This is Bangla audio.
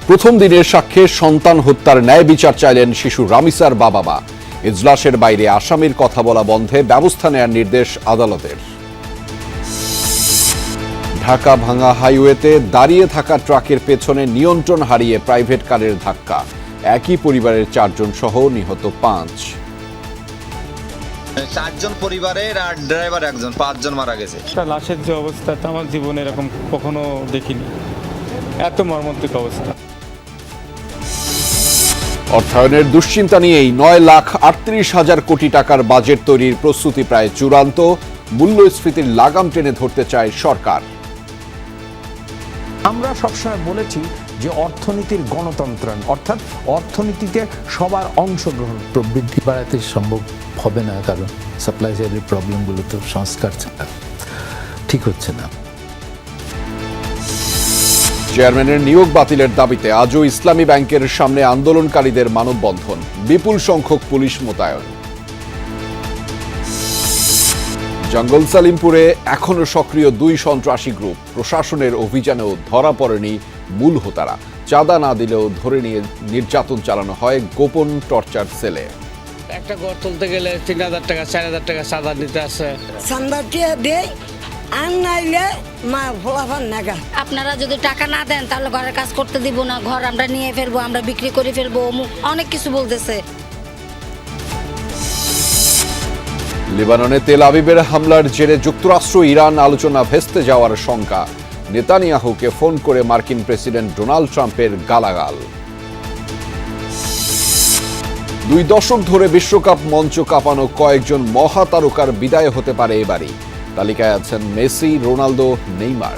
প্রথম দিনের সাক্ষ্যে সন্তান হত্যার ন্যায় বিচার চাইলেন শিশু রামিসার বাবা-মা। ইজলাসের বাইরে আসামির কথা বলা বন্ধে ব্যবস্থা নেওয়ার নির্দেশ আদালতের। ঢাকা ভাঙা হাইওয়েতে দাঁড়িয়ে থাকা ট্রাকের পেছনে নিয়ন্ত্রণ হারিয়ে প্রাইভেট কারের ধাক্কা, একই পরিবারের 4 জন সহ নিহত 5। 4 জন পরিবারের আর ড্রাইভার 1 জন, 5 জন মারা গেছে। লাশের যে অবস্থা তা আমার জীবনে এরকম কখনো দেখিনি, এত মর্মান্তিক অবস্থা। অর্থায়নের দুশ্চিন্তা নিয়েই 9,38,000 কোটি টাকার বাজেট তৈরির প্রস্তুতি প্রায় চূড়ান্ত। মূল্যস্ফীতির লাগাম টেনে ধরতে চায় সরকার। আমরা সবসময় বলেছি যে অর্থনীতির গণতন্ত্রায়ন, অর্থাৎ অর্থনীতিতে সবার অংশগ্রহণ। প্রবৃদ্ধি বাড়াতে সম্ভব হবে না, কারণ সাপ্লাই সাইডের প্রবলেমগুলো তো সংস্কার ছাড়া ঠিক হচ্ছে না। চেয়ারম্যানের নিয়োগ বাতিলের দাবিতে আজও ইসলামী ব্যাংকের সামনে আন্দোলনকারীদের মানববন্ধন, বিপুল সংখ্যক পুলিশ মোতায়েন। জঙ্গল সালিমপুরে এখনো সক্রিয় 2 সন্ত্রাসী গ্রুপ, প্রশাসনের অভিযানেও ধরা পড়েনি মূল হোতারা। চাঁদা না দিলেও ধরে নিয়ে নির্যাতন চালানো হয় গোপন টর্চার সেলে। একটা ঘর তুলতে গেলে 3,000 টাকা 4,000 টাকা চাঁদা নিতে আছে। আপনারা যদি টাকা না দেন তাহলে ঘরের কাজ করতে দিব না, ঘর আমরা নিয়ে ফেলবো, আমরা বিক্রি করে ফেলবো, অনেক কিছু বলতেছে। লেবাননে তেল আবিবের হামলার জেরে যুক্তরাষ্ট্র ইরান আলোচনা ভেস্তে যাওয়ার শঙ্কা। নেতানিয়াহুকে ফোন করে মার্কিন প্রেসিডেন্ট ডোনাল্ড ট্রাম্পের গালাগাল। 2 দশক ধরে বিশ্বকাপ মঞ্চ কাঁপানো কয়েকজন মহাতারকার বিদায় হতে পারে এবারই। তালিকায় আছেন মেসি, রোনালদো, নেইমার।